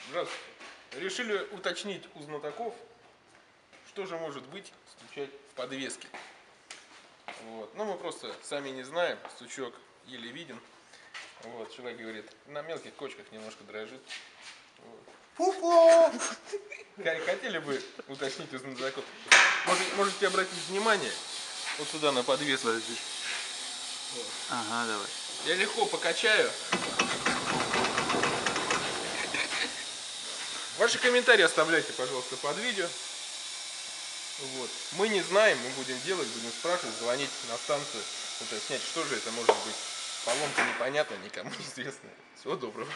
Здравствуйте. Решили уточнить у знатоков, что же может быть стучать в подвеске. Вот. Ну, мы просто сами не знаем, стучок еле виден. Вот. Человек говорит, на мелких кочках немножко дрожит. Вот. Хотели бы уточнить у знатоков. Можете обратить внимание вот сюда на подвеску. Вот. Ага, давай. Я легко покачаю. Ваши комментарии оставляйте, пожалуйста, под видео. Вот. Мы не знаем, мы будем делать, будем спрашивать, звонить на станцию, уточнять, что же это может быть. Поломка непонятна, никому не известна. Всего доброго.